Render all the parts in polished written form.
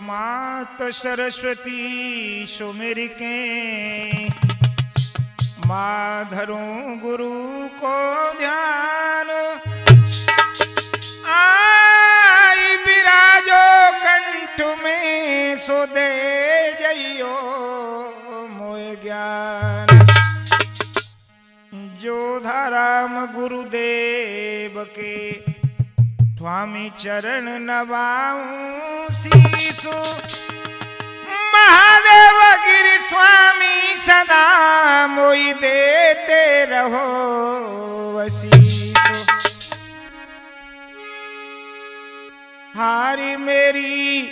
मात सरस्वती सुमिर के माधरों गुरु को ध्यान आई विराजो कंठ में सो दे जइयो मोय ज्ञान जोधा राम गुरुदेव के स्वामी चरण नवाऊं शीशु महादेव गिरि स्वामी सदा मोई देते रहो वसीसु हारी मेरी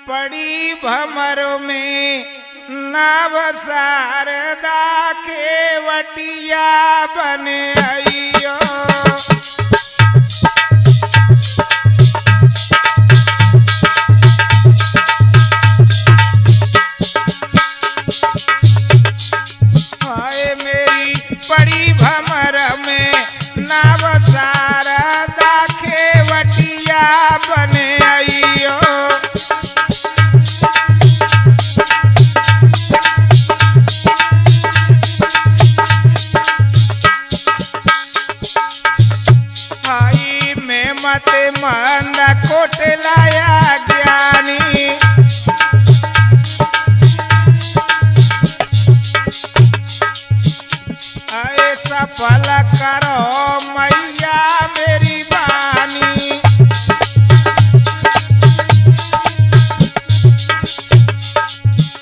पड़ी भमर में नाव शारदा केवटिया बन आइयो पड़ी भमर में नाव शारदा केवटिया बन आइयो भाई में मत मंद कोट लाया ज्ञानी सफल करो मैया मेरी बानी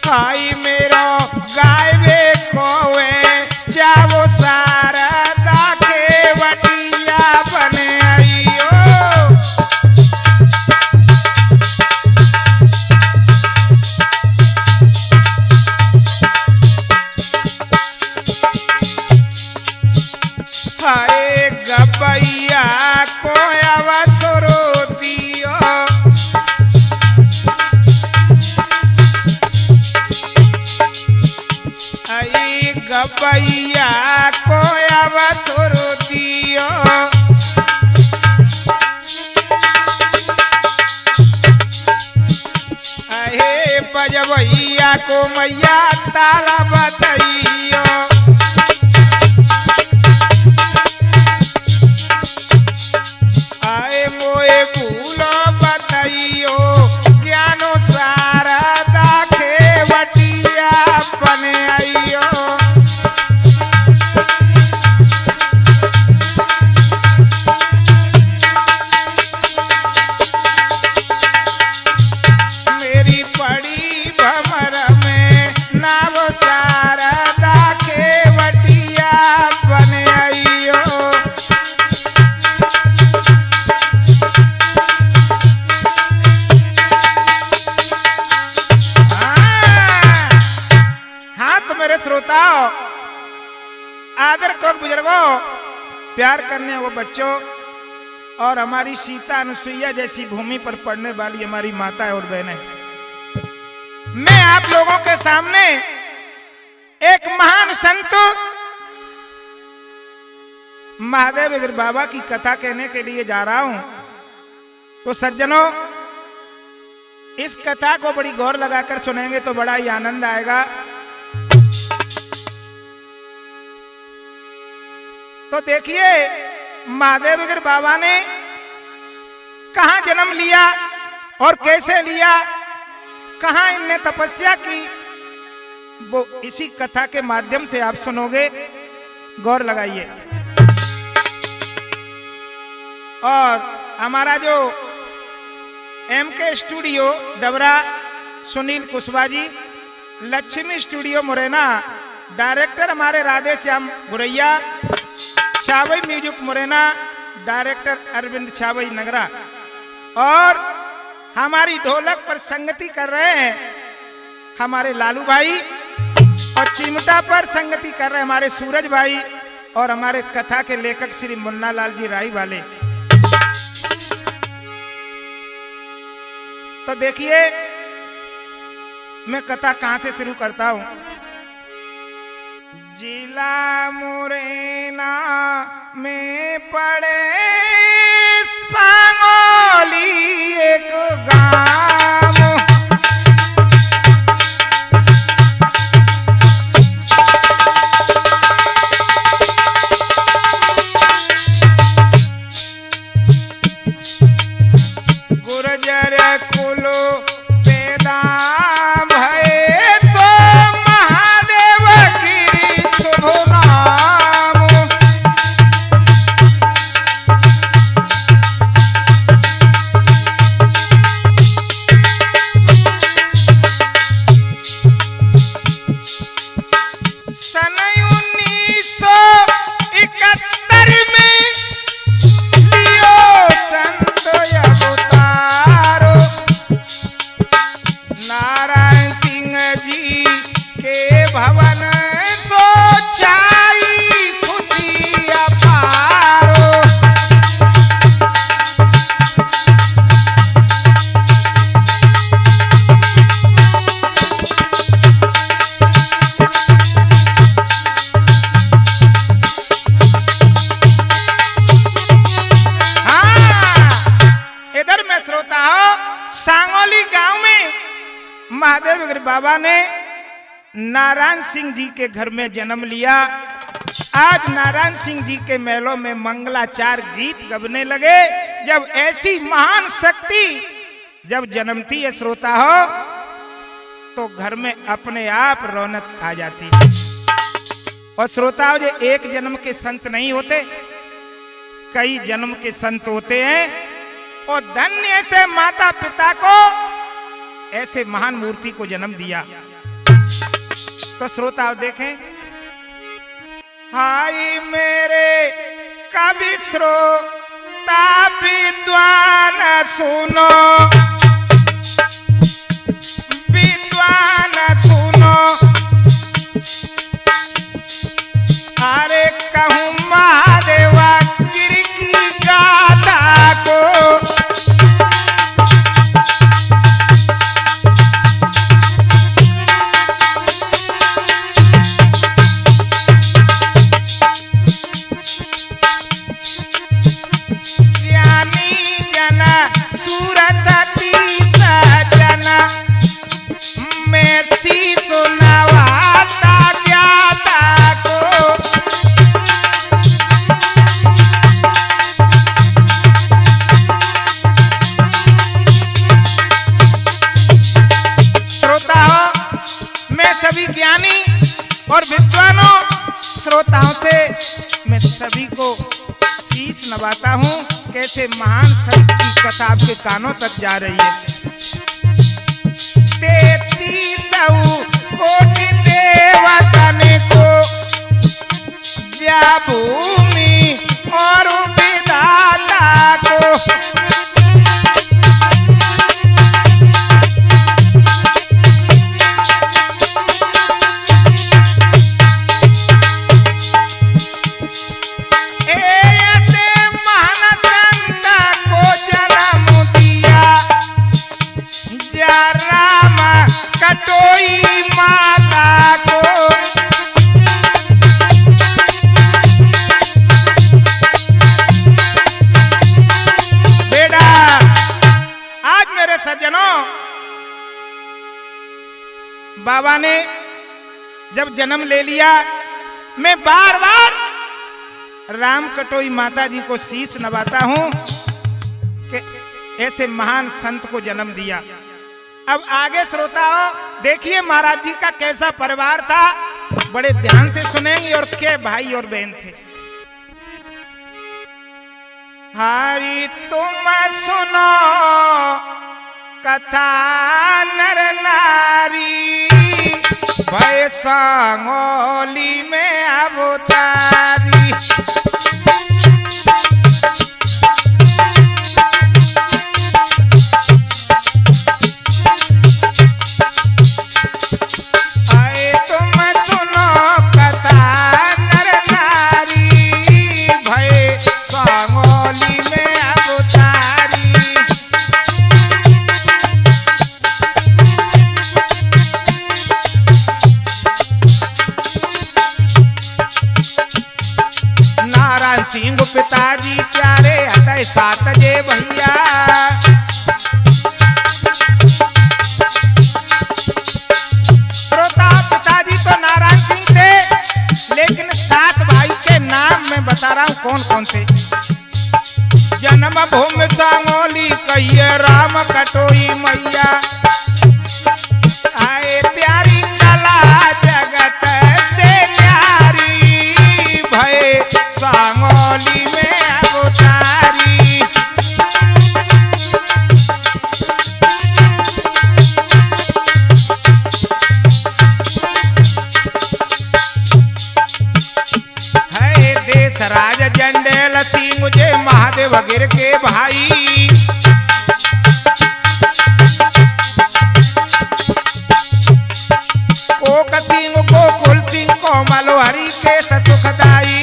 भाई मेरो गायवे कोवे जावो शारदा केवटिया बन आइयो हाय गबैया को अवसर दियो आई गबैया को अवसर दियो अहे बजबैया को मैया ताला बताइयो ज्ञानो शारदा केवटिया बन आइयो मेरी पड़ी भमर में नाव शारदा केवटिया बन आइयो श्रोताओं आदर को बुजुर्गों प्यार करने वो बच्चों और हमारी सीता अनुसुईया जैसी भूमि पर पढ़ने वाली हमारी माता और बहनें मैं आप लोगों के सामने एक महान संत महादेव गिर बाबा की कथा कहने के लिए जा रहा हूं तो सज्जनों इस कथा को बड़ी गौर लगाकर सुनेंगे तो बड़ा ही आनंद आएगा। तो देखिए महादेव गिर बाबा ने कहां जन्म लिया और कैसे लिया, कहां इनने तपस्या की, वो इसी कथा के माध्यम से आप सुनोगे, गौर लगाइए। और हमारा जो MK studio Dabra Sunil Kushwaha ji, Lakshmi studio Morena director हमारे राधे श्याम गुरैया, छावई म्यूजिक मुरैना डायरेक्टर अरविंद छावई नगरा, और हमारी ढोलक पर संगति कर रहे हैं हमारे लालू भाई, और चिमटा पर संगति कर रहे हैं हमारे सूरज भाई, और हमारे कथा के लेखक श्री मुन्ना लाल जी राई वाले। तो देखिए मैं कथा कहां से शुरू करता हूं। जिला मुरैना में पड़े पांगोली एक गांव, बाबा ने नारायण सिंह जी के घर में जन्म लिया। आज नारायण सिंह जी के मेलों में मंगलाचार गीत गबने लगे। जब ऐसी महान शक्ति जब जन्मती है श्रोता हो, तो घर में अपने आप रौनक आ जाती है। और श्रोता हो, जो एक जन्म के संत नहीं होते, कई जन्म के संत होते हैं। और धन्य से माता पिता को ऐसे महान मूर्ति को जन्म दिया। तो श्रोता देखें, हाय मेरे कवि श्रोता विद्वान सुनो, विद्वान सुनो, अरे कहूँ महादेवा गिर की गाथा को, और विद्वानों श्रोताओं से मैं सभी को शीश नवाता हूँ। कैसे महान संत की कथा आपके कानों तक जा रही है। 33 कोटि देवतन को व्याभूमि और विधाता को, कटोई माता को, बेटा आज मेरे सज्जनों, बाबा ने जब जन्म ले लिया, मैं बार बार राम कटोई माता जी को शीश नवाता हूं कि ऐसे महान संत को जन्म दिया। अब आगे श्रोताओं देखिए महाराज जी का कैसा परिवार था, बड़े ध्यान से सुनेंगे। और के भाई और बहन थे। हरि तुम सुनो कथा नर नारी, भय सांगोली में अवतारी। सिंह पिताजी प्यारे हटय सात जे भैया, श्रोता पिताजी तो नारायण सिंह थे, लेकिन 7 भाई के नाम मैं बता रहा हूं कौन कौन थे। जन्म भूमि सांगोली कहिए राम कटोई मैया, आए प्यारी कला जगत से न्यारी, भय सांगोली में अवतारी। है देश राज जंडेल सिंह मुझे महादेव गिर के भाई, कोक सिंह गोकुल सिंह कोमल हरि के सुखदाई,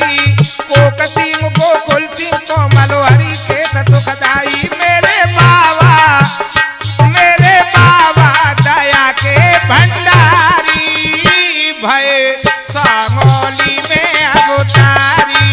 कोक सिंह गोकुल सिंह कोमल हरि के सुखदाई। मेरे बाबा दया के भंडारी, भय सांगोली में अवतारी।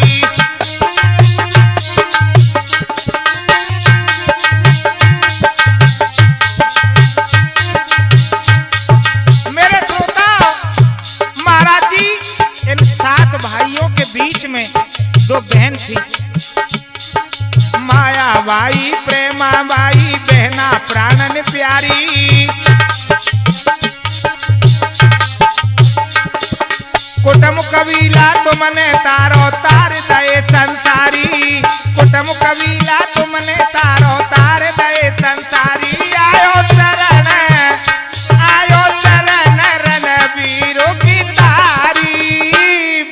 माया बाई प्रेमा बाई बहना प्राणन प्यारी। कुटुम कबीला तुमने तारो तार दए संसारी। कुटुम कबीला तुमने तारो तार दए संसारी। आयो शरण रणवीरों की तारी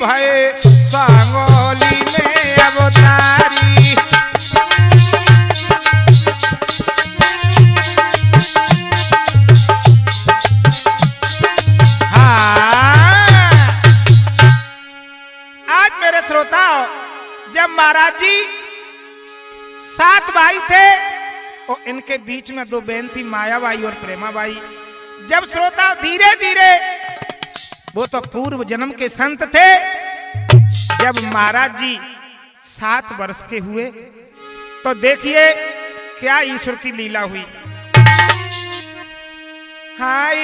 भय सांगोली में अवतारी। श्रोताओं, जब महाराज जी 7 भाई थे और इनके बीच में 2 बहन थी, मायाबाई और प्रेमाबाई। जब श्रोता धीरे धीरे, वो तो पूर्व जन्म के संत थे, जब महाराज जी 7 वर्ष के हुए तो देखिए क्या ईश्वर की लीला हुई। हाय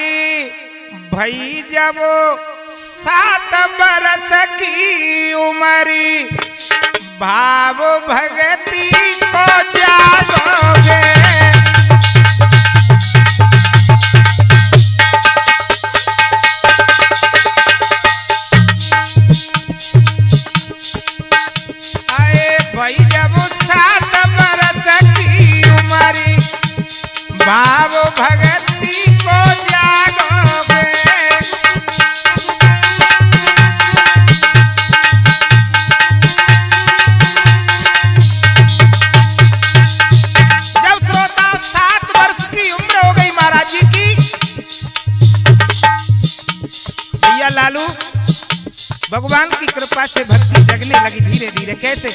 भाई जब 7 बरस की उमरी भाव भगती को जागोगे। आए भाई जब 7 बरस की उमरी भाव भगती को जागोगे। लालू भगवान की कृपा से भक्ति जगने लगी धीरे धीरे। कैसे?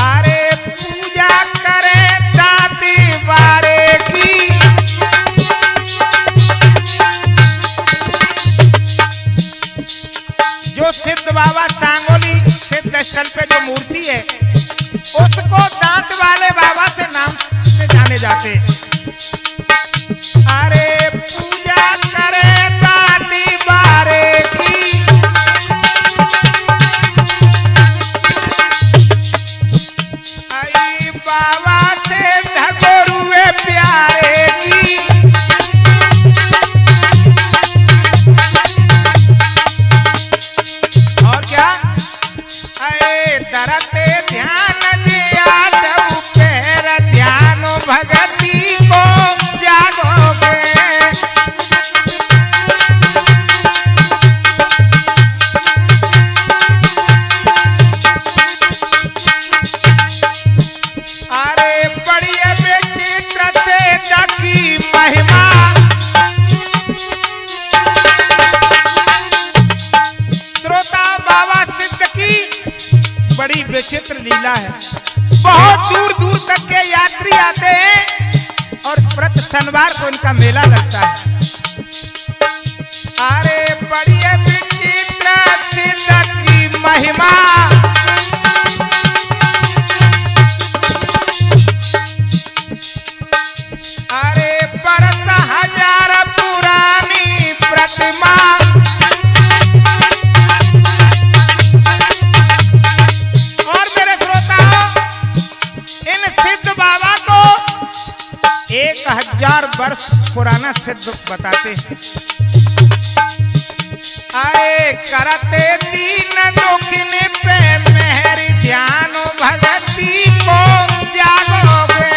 अरे पूजा करे दाती बारे की, जो सिद्ध बाबा सांगोली सिद्ध स्थल पे जो मूर्ति है उसको दांत वाले बाबा से नाम से जाने जाते। अरे पूजा करे बारे की, आई बाबा से धगोरुए प्यारे की। और क्या? अरे दरते ध्यान दिया तब पैर ध्यान भगती को जागोगे। विचित्र लीला है। बहुत दूर दूर तक के यात्री आते हैं और प्रति शनिवार को इनका मेला लगता है। अरे बड़ी विचित्र सिद्ध की महिमा, अरे बरस हजार पुरानी प्रतिमा। बाबा को 1000 वर्ष पुराना सिद्ध बताते हैं। अरे करते दीन दुखिन पे मेहरी ध्यान भगती को जागोगे।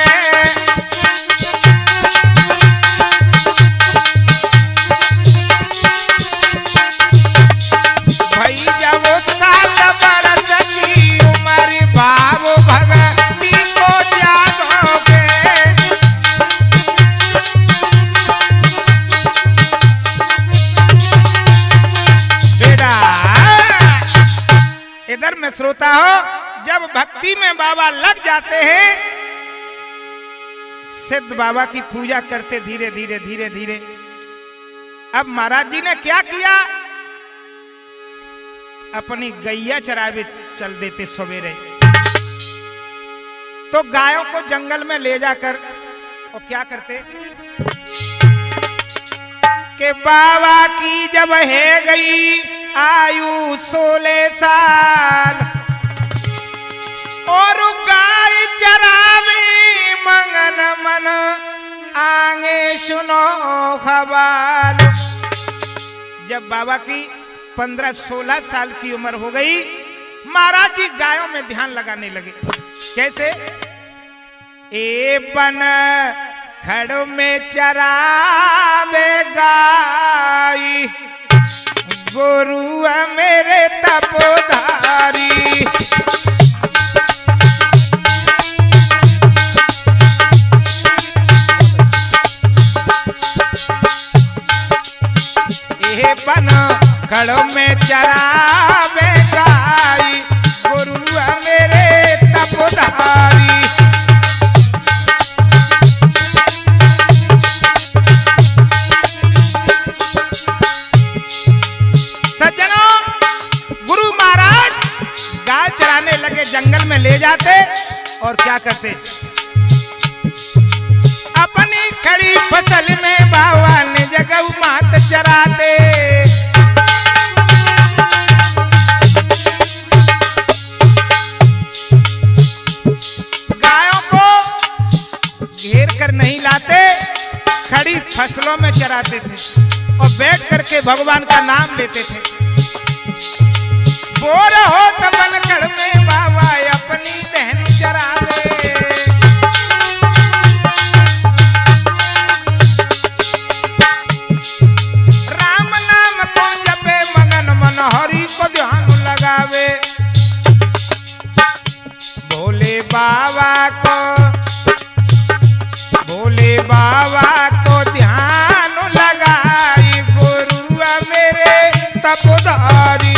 भाई जब 7 बरस की उम्र भाव भगती को जागोगे। बेटा इधर में श्रोता हो, जब भक्ति में बाबा लग जाते हैं, सिद्ध बाबा की पूजा करते धीरे धीरे धीरे धीरे। अब महाराज जी ने क्या किया, अपनी गैया चरावे चल देते सवेरे। तो गायों को जंगल में ले जाकर और क्या करते कि बाबा की जब है गई आयु 16 साल, आगे सुनो खबाल। जब बाबा की 15-16 साल की उम्र हो गई, महाराज जी गायों में ध्यान लगाने लगे। कैसे? ए बन खड़ों में चरावे गाई, गुरुआ मेरे तपोधारी। ए बन खड़ों में चरावे गाई, गुरुआ मेरे तपोधारी। जंगल में ले जाते और क्या करते? अपनी खड़ी फसल में बाबा ने जगह मात चराते। गायों को घेर कर नहीं लाते, खड़ी फसलों में चराते थे और बैठ करके भगवान का नाम लेते थे। बोर हो तो बनखड़ में बाबा अपनी बहन चरावे। राम नाम को जपे मगन मन, हरि को ध्यान लगावे। भोले बाबा को ध्यान लगाई, गुरुआ मेरे तपोधारी।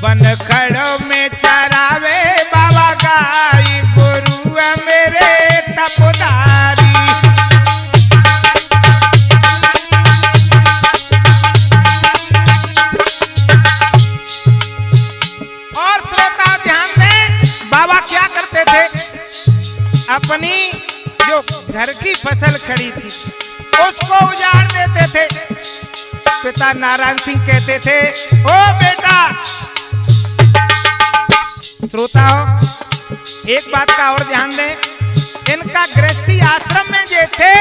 बनखड़ों में चरावे बाबा गाई, गुरुआ मेरे तपोधारी। और श्रोता ध्यान दें, बाबा क्या करते थे? अपनी जो घर की फसल खड़ी थी उसको उजाड़ देते थे। पिता नारायण सिंह कहते थे, ओ बेटा। श्रोताओ, एक बात का और ध्यान दें, इनका गृहस्थी आश्रम में जे थे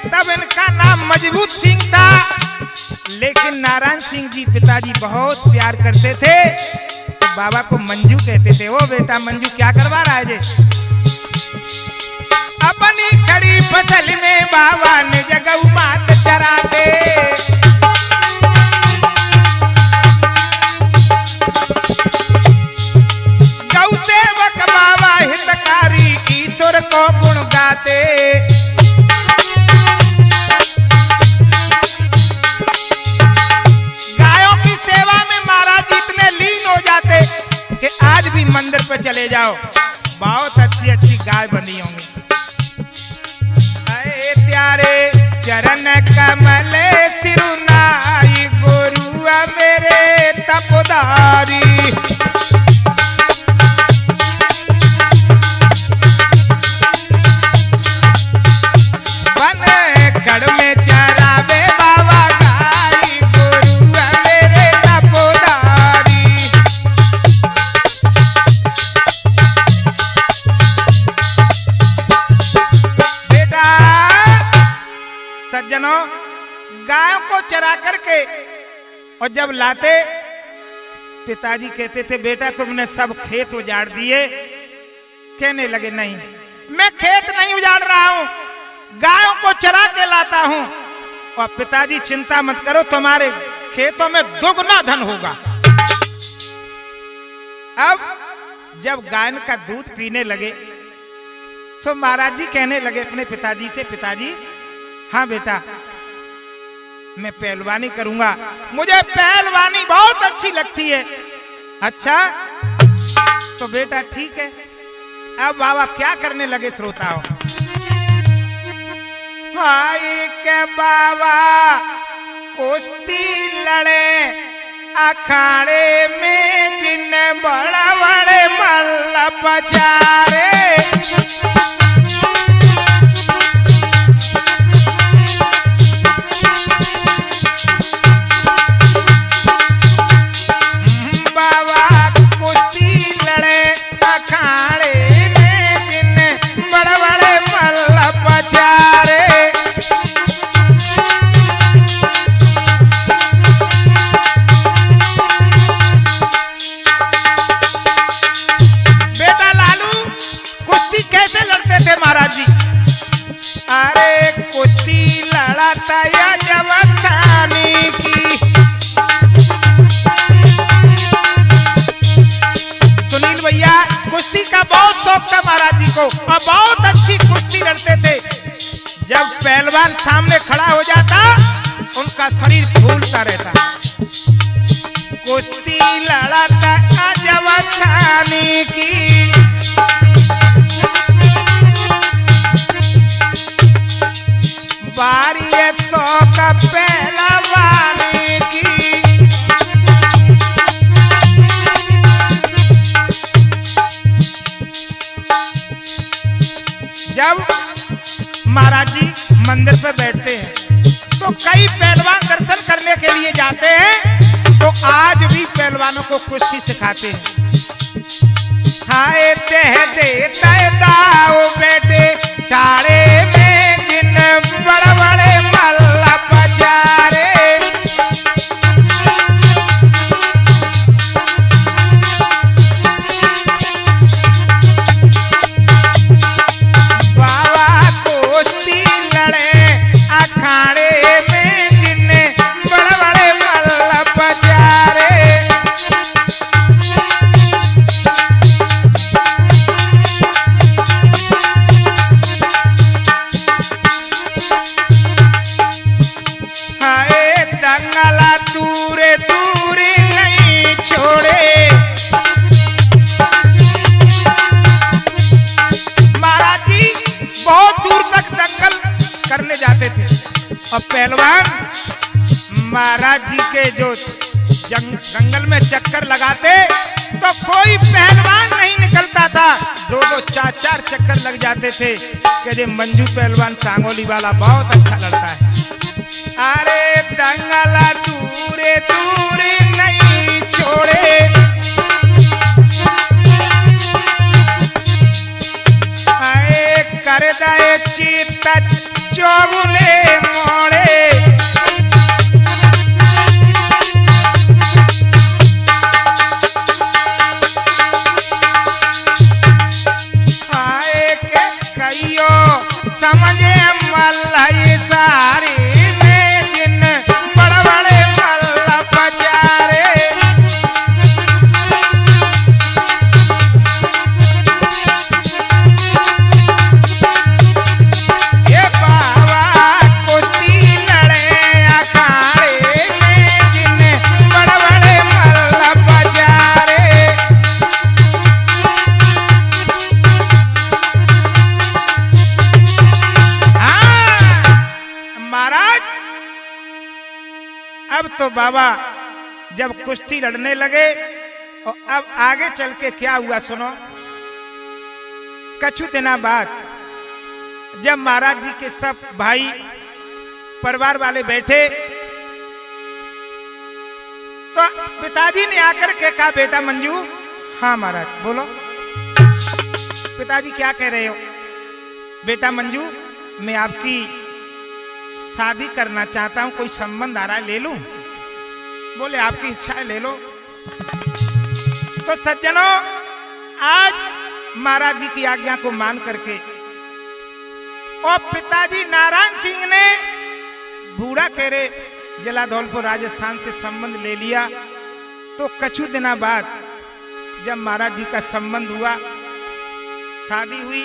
तब इनका नाम मजबूत सिंह था, लेकिन नारायण सिंह जी पिताजी बहुत प्यार करते थे तो बाबा को मंजू कहते थे। ओ बेटा मंजू, क्या करवा रहा है जे? अपनी खड़ी फसल में बाबा ने जगह मात चराते। ईश्वर को गुण गाते। गायों की सेवा में महाराज इतने लीन हो जाते कि आज भी मंदिर पे चले जाओ, बहुत अच्छी अच्छी गाय बनी होंगी। अरे प्यारे चरण कमल सिरुनाई, गुरुआ मेरे तपोधारी। सज्जनों, गायों को चरा करके और जब लाते, पिताजी कहते थे, बेटा तुमने सब खेत उजाड़ दिए। कहने लगे, नहीं, मैं खेत नहीं उजाड़ रहा हूं, गायों को चरा के लाता हूं। और पिताजी चिंता मत करो, तुम्हारे खेतों में दुगना धन होगा। अब जब गाय का दूध पीने लगे तो महाराज जी कहने लगे अपने पिताजी से, पिताजी हाँ बेटा, मैं पहलवानी करूंगा, मुझे पहलवानी बहुत अच्छी लगती है। अच्छा तो बेटा ठीक है। अब बाबा क्या करने लगे श्रोताओं? हाय के बाबा कुश्ती लड़े अखाड़े में, जिन बड़ा बड़े मल्ल पचारे। को और बहुत अच्छी कुश्ती लड़ते थे। जब पहलवान सामने खड़ा हो जाता उनका शरीर फूलता रहता। कुश्ती लड़ाता अजब शानी की, बारी है सौ का पहलवानी की। जब महाराज जी मंदिर पे बैठते हैं तो कई पहलवान दर्शन करने के लिए जाते हैं, तो आज भी पहलवानों को कुश्ती सिखाते हैं। हाय तह दे तय दाओ बेटे तारे में जिन बड़े बड़े मल्ला पचारे। और पहलवान महाराज जी के जो जंगल में चक्कर लगाते तो कोई पहलवान नहीं निकलता था, दो दो चार चार चक्कर लग जाते थे कि ये मंजू पहलवान सांगोली वाला बहुत अच्छा लड़ता है। अरे दंगला दूरे दूरे नहीं छोड़े, आए कर दे चित्ता चौगुले मोड़े। आए के कईयो समझे मल्लाई सारी में जिन बड़े बड़े मल्ला पचारे। अब तो बाबा जब कुश्ती लड़ने लगे और अब आगे चल के क्या हुआ सुनो। कछु दिना बाद जब महाराज जी के सब भाई परिवार वाले बैठे तो पिताजी ने आकर के कहा, बेटा मंजू। हाँ महाराज बोलो। पिताजी क्या कह रहे हो? बेटा मंजू मैं आपकी शादी करना चाहता हूं, कोई संबंध आ रहा है ले लूं? बोले आपकी इच्छा है ले लो। तो सज्जनों आज महाराज जी की आज्ञा को मान करके और पिताजी नारायण सिंह ने बूढ़ा केरे जिला धौलपुर राजस्थान से संबंध ले लिया। तो कछु दिना बाद जब महाराज जी का संबंध हुआ, शादी हुई,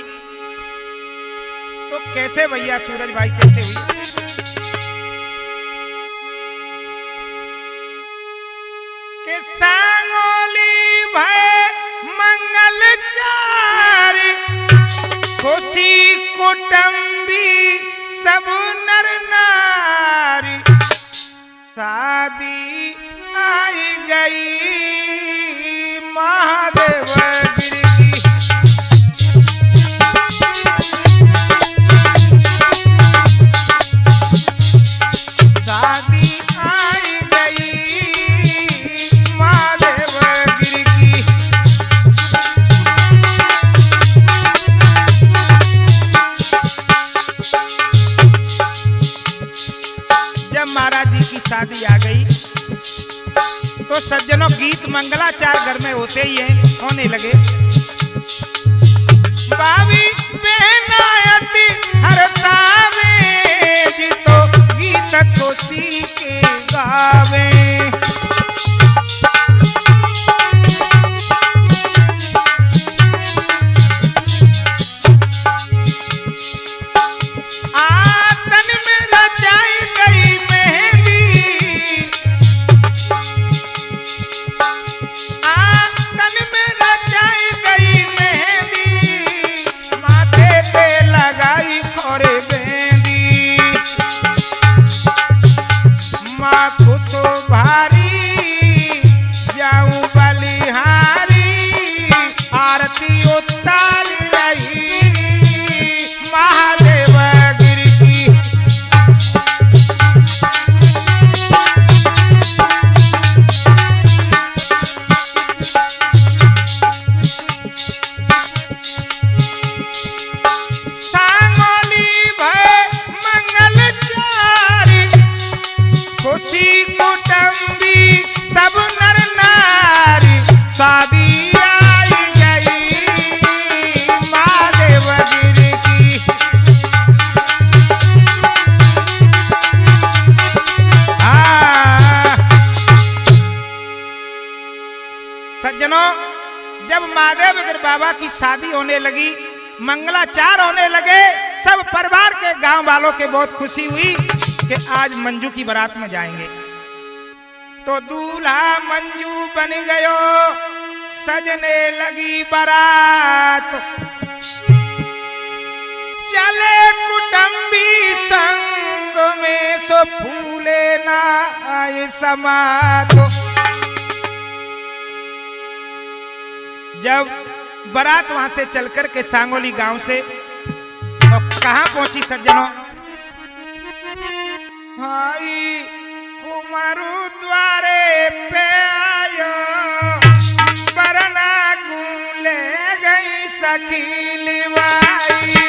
तो कैसे भैया सूरज भाई कैसे हुई? के सांगोली भय मंगलचारी खुशी कुटुंबी सब नर नारी। शादी आई गई महादेव गिर की। शादी आई गई महादेव गिर की। जब महाराज जी की शादी आ गई तो सज्जनों गीत मंगलाचार घर में होते ही हैं, होने लगे। बावी बेनायती हर सावे जी तो गीत खुशी के गावे। भारी जाऊं बलिहारी आरती उतार रही महादेव गिरी की। सांगोली भय मंगलचारी खुशी कुटुंबी सब नर नारी शादी आई गई महादेव गिरी की। सज्जनों, जब महादेव गिरी बाबा की शादी होने लगी, मंगलाचार होने लगे, सब परिवार के गांव वालों के बहुत खुशी हुई कि आज मंजू की बारात में जाएंगे। तो दूल्हा मंजू बन गयो, सजने लगी बारात, चले कुटुंबी संग में सो फूले ना आए समात। जब बारात वहां से चलकर के सांगोली गांव से और कहां पहुंची सज्जनों, भाई कुमारू द्वारे पे आयो बरना ले गई सखी लिवाई।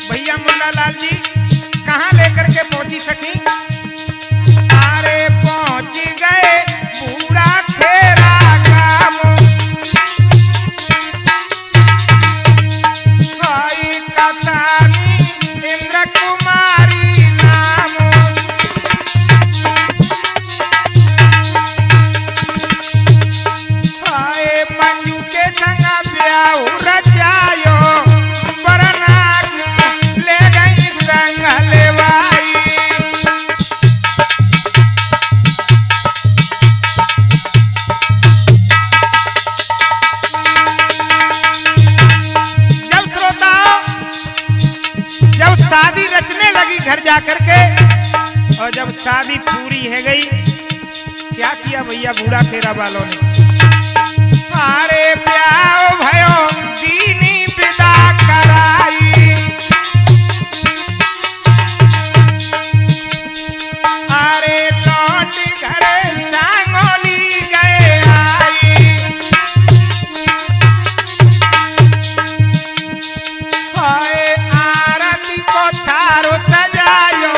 भैया मुन्ना लाल जी कहाँ लेकर के पहुंची सखी? अरे पहुंच गए बूढ़ा खेरा गाम, भाई कसानी इंद्र कुमारी नाम। भाई मंजू के संग ब्याह रचायो बरना ले गई संग लेवाई। जब श्रोताओं, जब शादी रचने लगी घर जाकर के, और जब शादी पूरी है गई, क्या किया भैया बूढ़ा खेरा वालों ने? अरे प्याओ भयो दीनी विदा कराई, अरे लौट घरे सांगोली गए आई। हाय आरती को थारो सजायो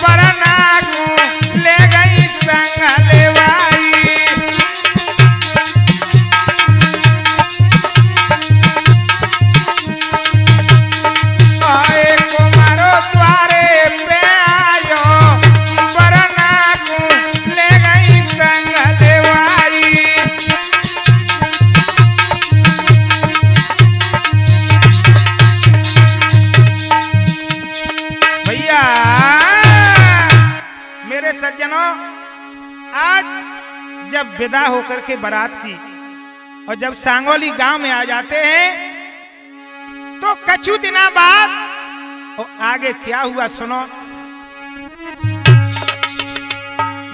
बरना ले गई संग लेवाई। जब विदा होकर के बारात की और जब सांगोली गांव में आ जाते हैं तो कछु दिना बाद और आगे क्या हुआ सुनो।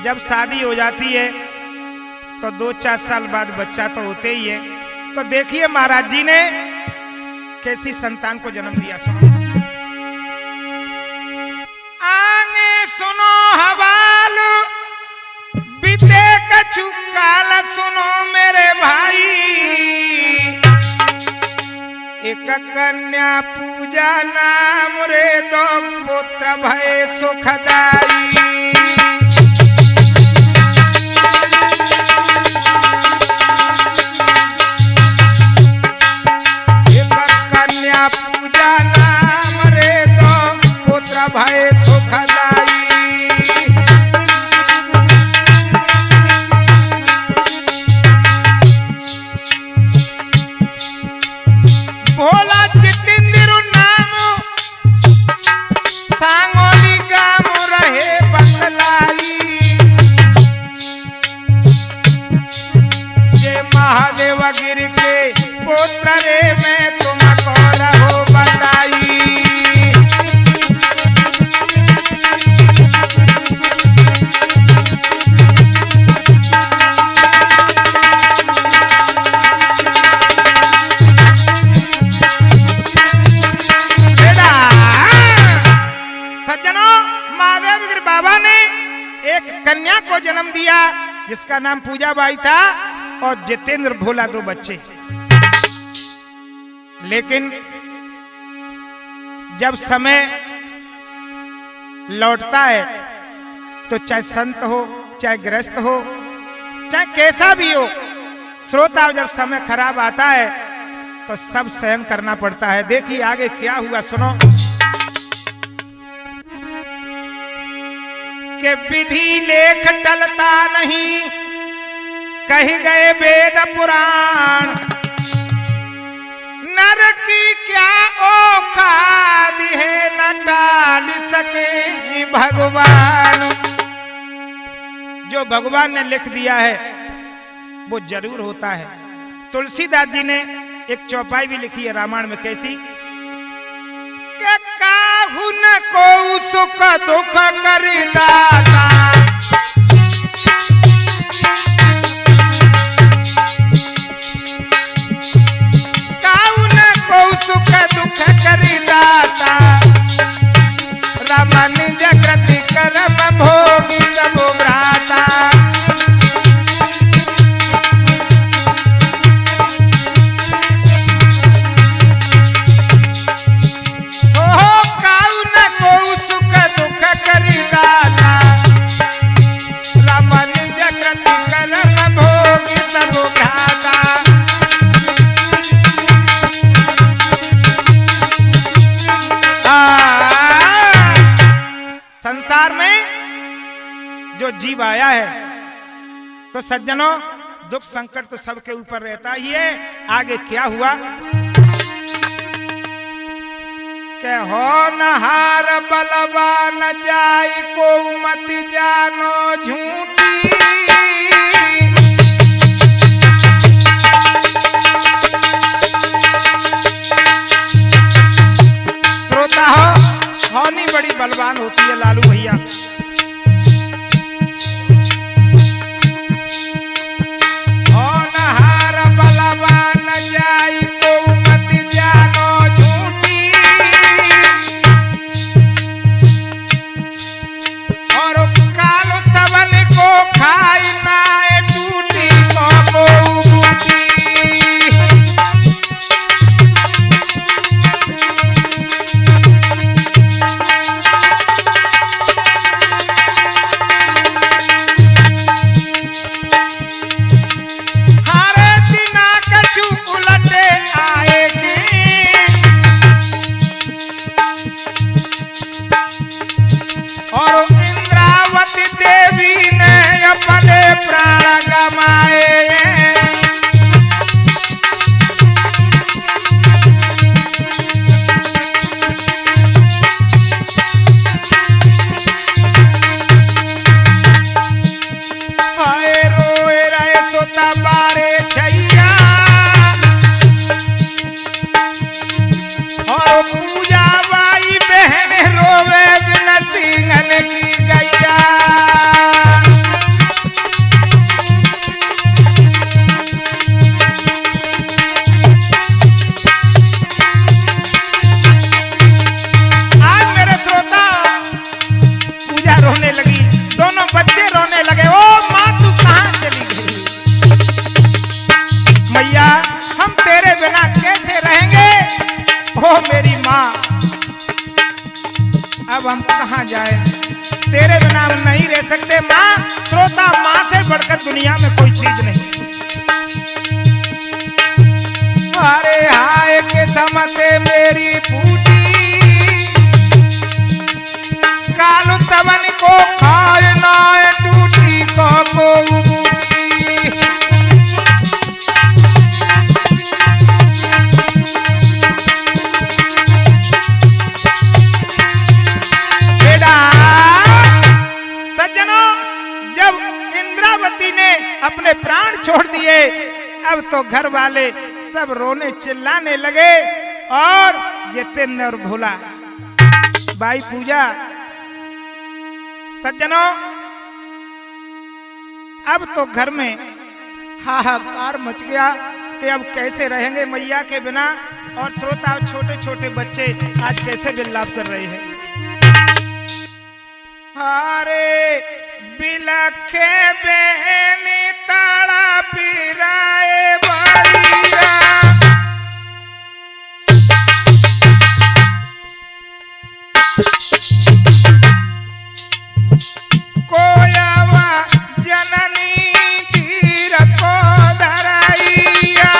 जब शादी हो जाती है तो 2-4 साल बाद बच्चा तो होते ही है। तो देखिए महाराज जी ने कैसी संतान को जन्म दिया। सुनो आगे सुनो हवाल बीते कछु काल सुनो मेरे भाई। एक कन्या पूजा नाम रे दो पुत्र भय सुखदाई। पूजा नाम रे दो पुत्र भय सुखदाई। भोला जितेंद्र नाम सांगोली गाम रहे बंग पुत्र रे मैं तुमको रहो बताई। बाबा ने एक कन्या को जन्म दिया जिसका नाम पूजाबाई था और जितेंद्र भोला, 2 बच्चे। लेकिन जब समय लौटता है तो चाहे संत हो, चाहे गृहस्थ हो, चाहे कैसा भी हो, श्रोता जब समय खराब आता है तो सब सहन करना पड़ता है। देखिए आगे क्या हुआ, सुनो। कि विधि लेख टलता नहीं, कह गए वेद पुराण, नर की क्या औकात है न टाल सके भगवान। जो भगवान ने लिख दिया है वो जरूर होता है। तुलसीदास जी ने एक चौपाई भी लिखी है रामायण में, कैसी? काहू न को सुख दुख करी दाता, काहू न को सुख दुख करी दाता, रमन जगत करम भोगी सब भ्राता। संसार में जो जीव आया है तो सज्जनों दुख संकट तो सबके ऊपर रहता ही है। आगे क्या हुआ के हो नहार बलवान जाई को मत जानो झूठी, श्रोता हो नहीं बड़ी बलवान होती है लालू भैया। हो नहार बलवान जाई को मत जानो झूठी, और कालो सबन को खाई ना टूटी को बूटी। अपने प्राण गमाए, आए रोए रहे सोता बारे छैया, और पूजा बाई बहन रोवे बिन सिंहन की गैया। रोने लगी, दोनों बच्चे रोने लगे। ओ माँ तू कहाँ चली गई? मैया हम तेरे बिना कैसे रहेंगे? ओ मेरी माँ अब हम कहाँ जाए, तेरे बिना हम नहीं रह सकते माँ। श्रोता माँ से बढ़कर दुनिया में कोई चीज नहीं। अरे हाय के समते मेरी फूटी, कालू सबन को खाए ना टूटी को बूटी। सज्जनों जब इंद्रावती ने अपने प्राण छोड़ दिए अब तो घर वाले सब रोने चिल्लाने लगे और जितेंद्र और भोला भाई पूजा। सज्जनों, अब तो घर में हाहाकार मच गया कि अब कैसे रहेंगे मैया के बिना। और श्रोता छोटे छोटे बच्चे आज कैसे विलाप कर रहे हैं। हारे बिलखे बहनी ताड़ा पिराए भैया, कोयावा जननी तीर को धराइया,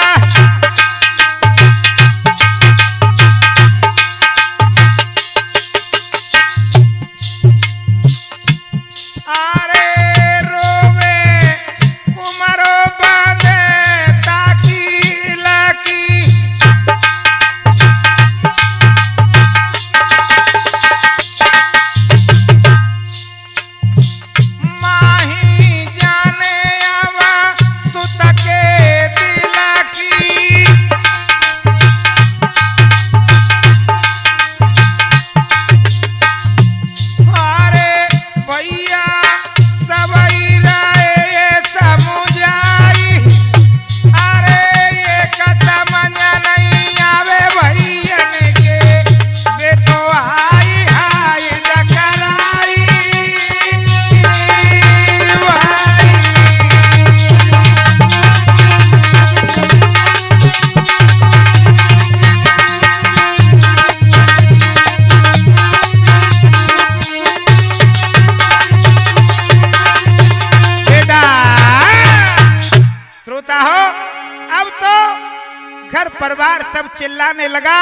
परिवार सब चिल्लाने लगा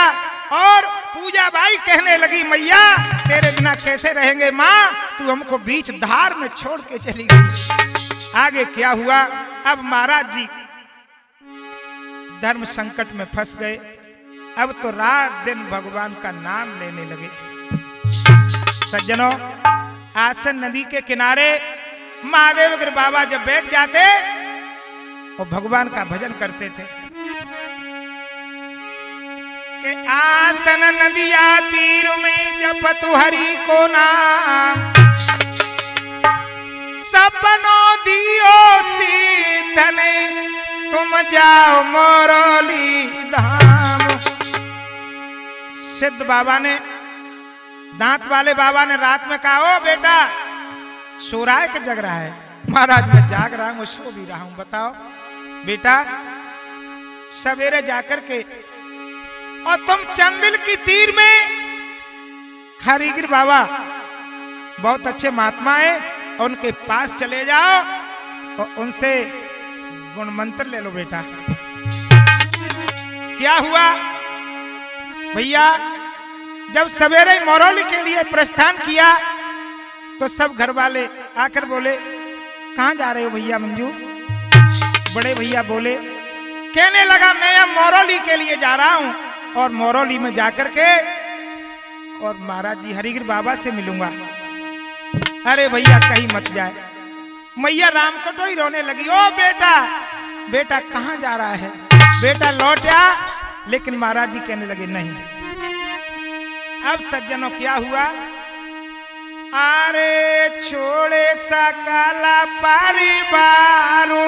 और पूजा बाई कहने लगी, मैया तेरे बिना कैसे रहेंगे माँ, तू हमको बीच धार में छोड़ के चली गई। आगे क्या हुआ, अब महाराज जी धर्म संकट में फंस गए। अब तो रात दिन भगवान का नाम लेने लगे। सज्जनों, आसन नदी के किनारे महादेव गिर बाबा जब बैठ जाते और भगवान का भजन करते थे कि आसन नदिया तीर में जपतु हरि को नाम, सपनों दियो सीधने तुम जाओ मोरोली धाम। सिद्ध बाबा ने, दांत वाले बाबा ने रात में कहा, ओ बेटा सो रहा है कि जग रहा है? महाराज मैं जाग रहा हूं, सो भी रहा हूं। बताओ बेटा, सवेरे जाकर के और तुम चंबिल की तीर में हरिगिर बाबा बहुत अच्छे महात्मा है, उनके पास चले जाओ और उनसे गुण मंत्र ले लो। बेटा क्या हुआ भैया, जब सवेरे मोरौली के लिए प्रस्थान किया तो सब घर वाले आकर बोले, कहां जा रहे हो भैया मंजू? बड़े भैया बोले, कहने लगा मैं अब मोरौली के लिए जा रहा हूं और मोरौली में जाकर के और महाराज जी हरिगिर बाबा से मिलूंगा। अरे भैया कहीं मत जाए। मैया रामकोटो ही रोने लगी, ओ बेटा बेटा कहां जा रहा है, बेटा लौट आ। लेकिन महाराज जी कहने लगे नहीं। अब सज्जनों क्या हुआ, अरे छोड़े सकला परिवारू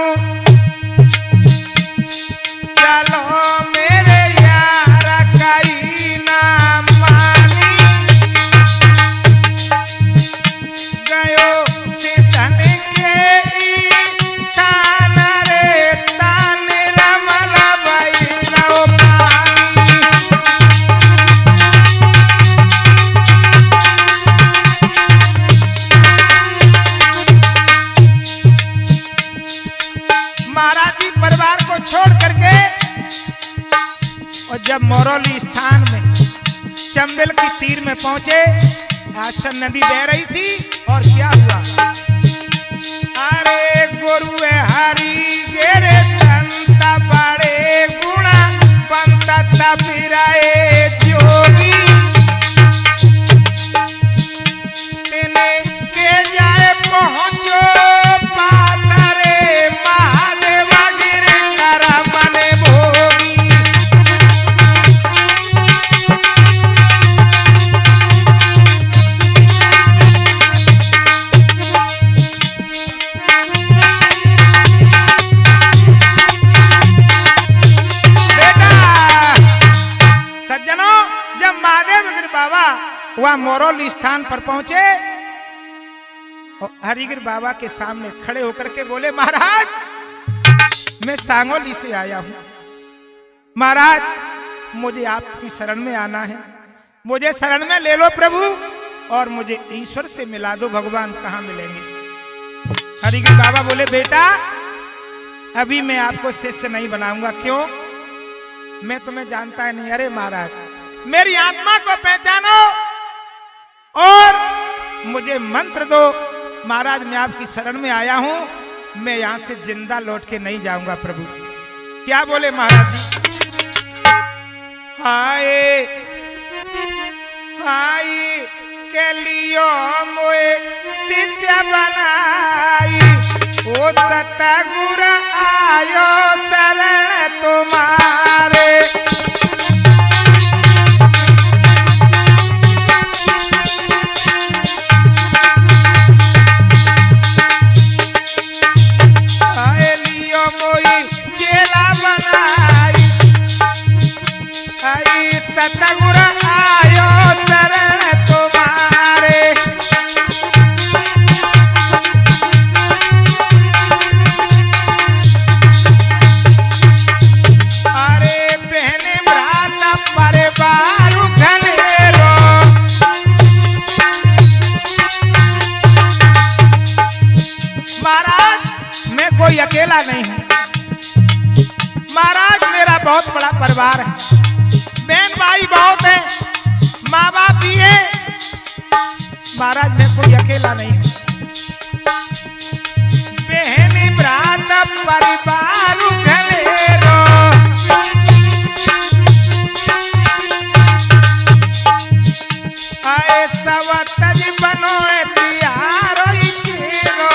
चलो मेरे यार कई ना मानी, गयो सिद्धन के तान रे तान रमल बैलो पानी। महाराज जी परिवार को छोड़ करके और जब मोरौली स्थान में चंबल की तीर में पहुंचे, आसन नदी बह रही थी और क्या हुआ, अरे गुरु हरि गेरे संत बड़े गुणा पंत तबिराए जोगी, तेने के जाए पहुंचो पास रे महादेव गिर कर मन भोगी। वह मोरोल स्थान पर पहुंचे और हरिगिर बाबा के सामने खड़े होकर के बोले, महाराज मैं सांगोली से आया हूं, महाराज मुझे आपकी शरण में आना है, मुझे शरण में ले लो प्रभु और मुझे ईश्वर से मिला दो, भगवान कहाँ मिलेंगे। हरिगिर बाबा बोले, बेटा अभी मैं आपको शिष्य नहीं बनाऊंगा। क्यों? मैं तुम्हें जानता है नहीं। अरे महाराज मेरी आत्मा को पहचानो और मुझे मंत्र दो। महाराज मैं आपकी शरण में आया हूं, मैं यहां से जिंदा लौट के नहीं जाऊंगा प्रभु। क्या बोले महाराज जी? हाय हाय के लियो मोए शिष्य बनाई, ओ सतगुर आयो शरण तुम्हारे। सतगुर आयो शरण तुम्हारे। अरे बहने भ्राता परिवार घनेरो, महाराज मैं कोई अकेला नहीं हूं, महाराज मेरा बहुत बड़ा परिवार है, बहन भाई बहुत है, माँ बाप भी है, महाराज मैं कोई अकेला नहीं हूं। बहनी भ्रात परिवार घनेरो, आए सवतज बनो तियारो चेरो।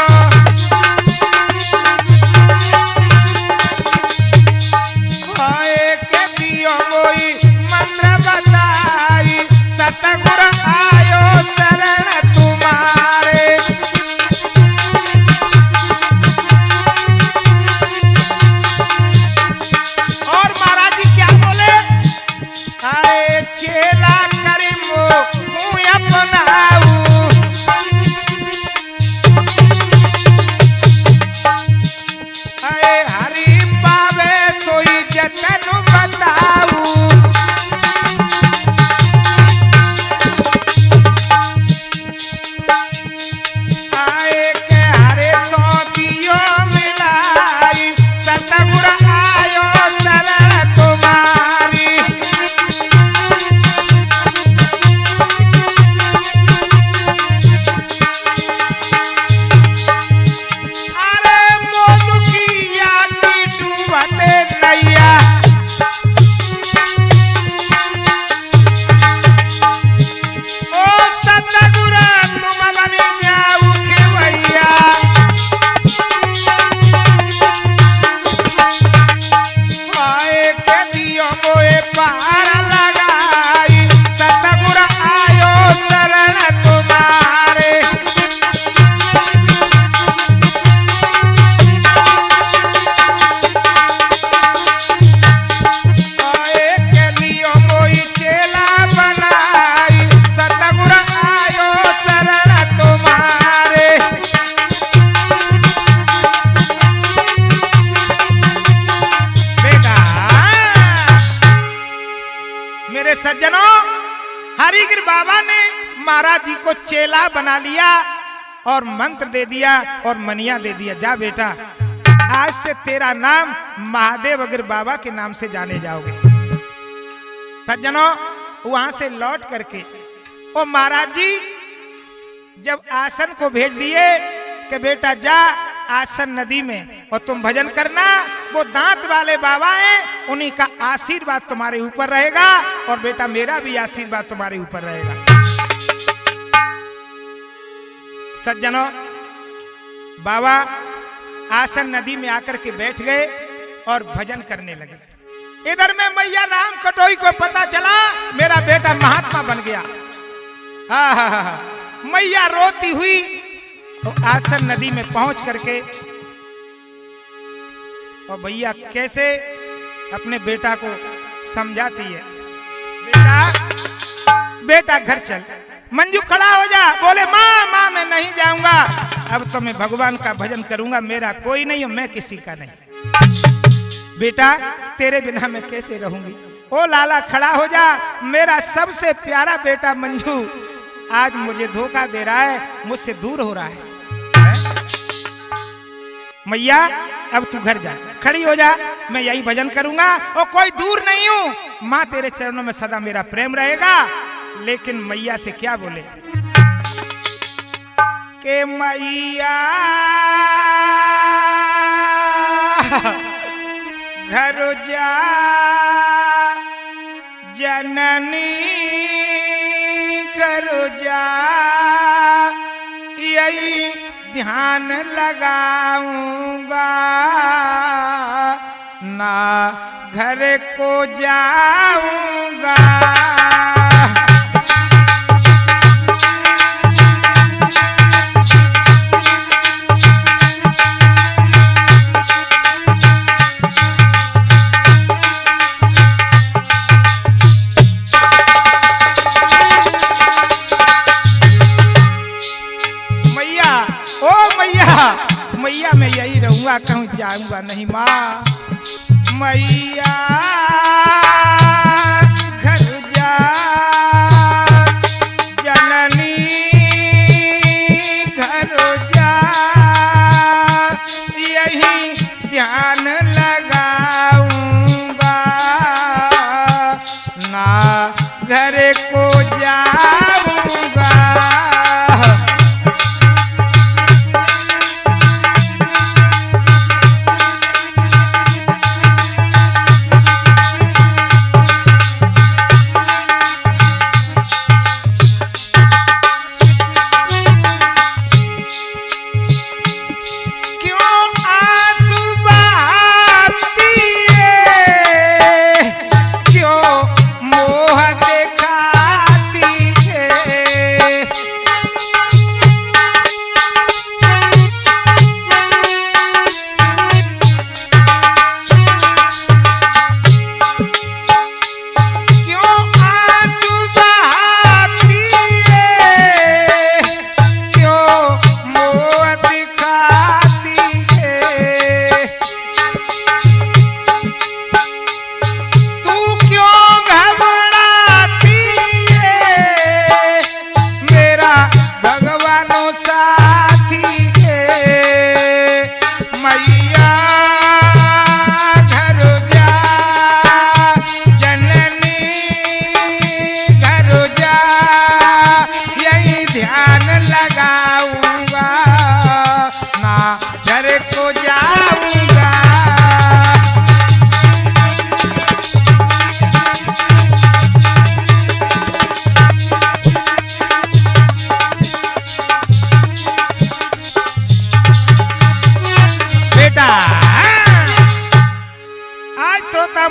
आए के दियो कोई मंत्र बताई, सतगुर आयो शरण तुम्हारे। और महाराज जी क्या बोले? अरे चेला करी मो मुँह अपनाऊ, अरे हरि पावे सोई जतन बताऊ। सज्जनों हरिगिर बाबा ने महाराज जी को चेला बना लिया और मंत्र दे दिया और मनिया दे दिया। जा बेटा आज से तेरा नाम महादेव अगिर बाबा के नाम से जाने जाओगे। सज्जनों वहां से लौट करके ओ महाराज जी जब आसन को भेज दिए कि बेटा जा आसन नदी में और तुम भजन करना, वो दांत वाले बाबा हैं, उन्हीं का आशीर्वाद तुम्हारे ऊपर रहेगा और बेटा मेरा भी आशीर्वाद तुम्हारे ऊपर रहेगा। सज्जनों बाबा आसन नदी में आकर के बैठ गए और भजन करने लगे। इधर में मैया राम कटोई को पता चला मेरा बेटा महात्मा बन गया। मैया रोती हुई तो आसन नदी में पहुंच करके और भैया कैसे अपने बेटा को समझाती है, बेटा बेटा घर चल, मंजू खड़ा हो जा, बोले माँ माँ मैं नहीं जाऊंगा, अब तो मैं भगवान का भजन करूंगा, मेरा कोई नहीं, मैं किसी का नहीं। बेटा तेरे बिना मैं कैसे रहूंगी। ओ लाला खड़ा हो जा, मेरा सबसे प्यारा बेटा मंजू आज मुझे धोखा दे रहा है, मुझसे दूर हो रहा है। मैया अब तू घर जा, खड़ी हो जा, मैं यही भजन करूंगा और कोई दूर नहीं हूं, माँ तेरे चरणों में सदा मेरा प्रेम रहेगा। लेकिन मैया से क्या बोले के मैया घर जा जननी घर जा, यही ध्यान लगाऊंगा ना घर को जाऊंगा। मैया मैं यही रहूंगा, कहूँ जाऊंगा नहीं माँ। मैया घर जा जननी घर जा, यही ध्यान लगाऊंगा ना घर को जाऊंगा।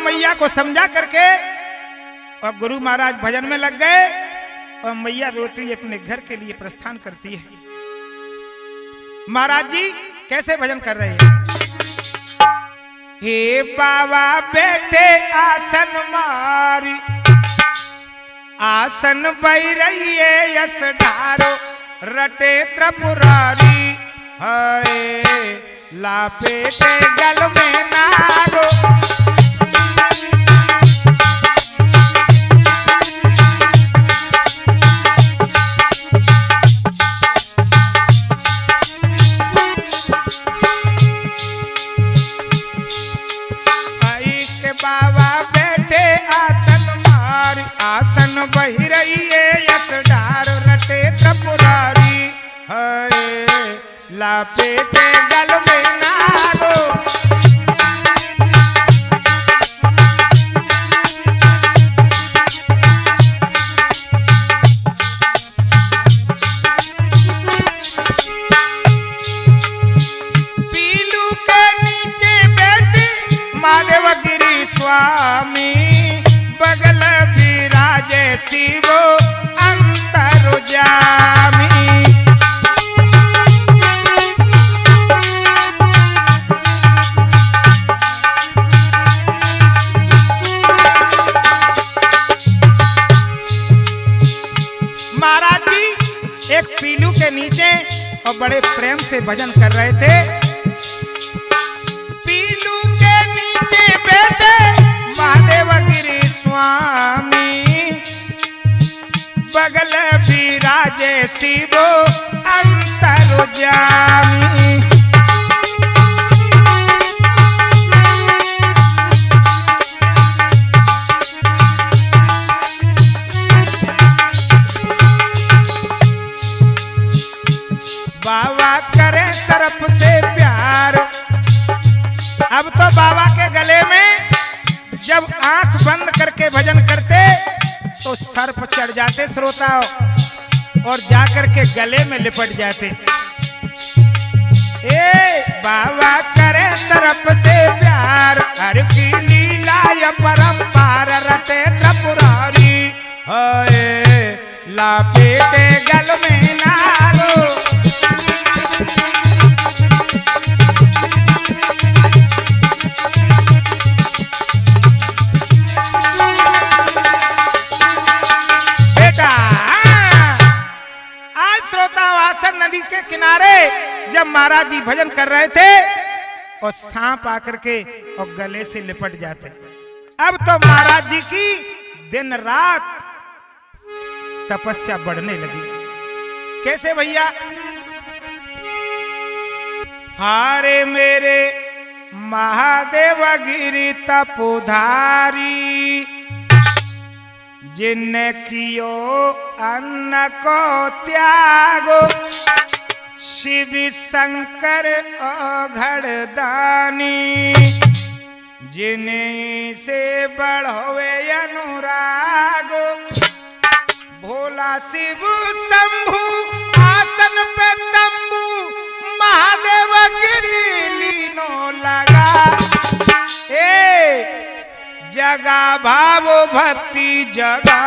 मैया को समझा करके और गुरु महाराज भजन में लग गए और मैया रोटी अपने घर के लिए प्रस्थान करती है। महाराज जी कैसे भजन कर रहे हैं। हे बाबा बेटे आसन मारी, आसन बई रही है यस ढारो, रटे त्रिपुरारी हाय लापेटे गल में नारो। बाबा बेटे आसन मारी, आसन बही रही है यस ढार, रटे त्रिपुरारी हाय लापेटे गल में नारो। पीलू के नीचे बैठी महादेवगिरी स्वामी, बगल विराजे शिवो अंतर्यामी। से भजन कर रहे थे। पीलू के नीचे बैठे महादेव गिरी स्वामी, बगल विराजे शिवो अंतर्यामी। बाबा करे तरफ से प्यार। अब तो बाबा के गले में जब आंख बंद करके भजन करते तो सर्प चढ़ जाते श्रोता और जाकर के गले में लिपट जाते। ए बाबा करे तरफ से प्यार, हर की लीला या परंपार रटे त्रिपुरारी। लापेटे गल में नारो, नदी के किनारे जब महाराज जी भजन कर रहे थे और सांप आकर के और गले से लिपट जाते। अब तो महाराज जी की दिन रात तपस्या बढ़ने लगी। कैसे भैया? हारे मेरे महादेव गिरी तपोधारी, जिनने कियो अन्न को त्यागो, शिव शंकर औघड़ दानी, जिन्हीं से बढ़ोवे अनुराग। भोला शिव शंभु आसन पे तंबू, महादेव गिरी लीनो लगा। जगा भाव भक्ति जगा,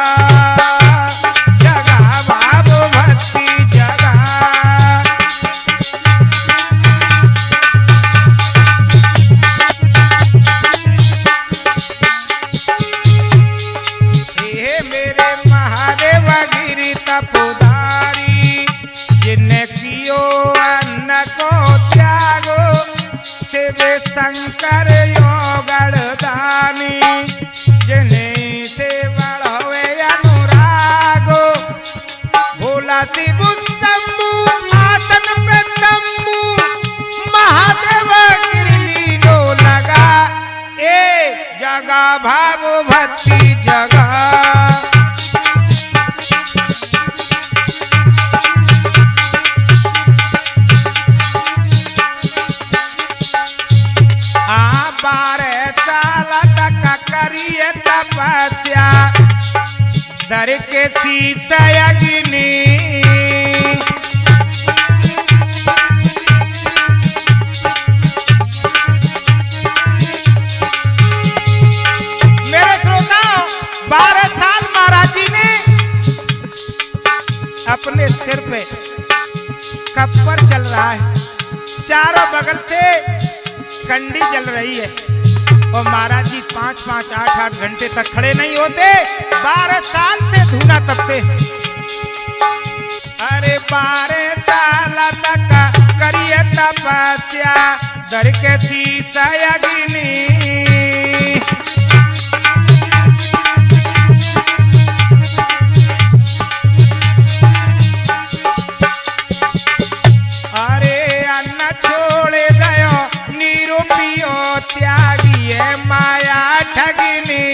जगा भाव भक्ति जगा। हे मेरे महादेव गिरी तपोधारी, जिन्हें कियो अन्न को त्यागो, शिव शंकर औघड़ दानी, जिन्हीं से बढ़ोवे अनुरागो। भोला शिव शंभु आसन पे तंबू, महादेव गिरी लीनो लगा। जगा भाव भक्ति जगा। तपस्या दर के शीशा अग्नि, मेरे श्रोताओं 12 साल महाराज जी ने अपने सिर पे कप्पर चल रहा है, चारों बगल से कंडी जल रही है और महाराज जी 5-5, 8-8 घंटे तक खड़े नहीं होते। 12 साल से धूना तपते। अरे 12 साल तक करिए तपस्या, दर के शीशा अग्नि। अरे अन्न छोड़ दयो नीरो पियो त्यागी, माया ठगनी।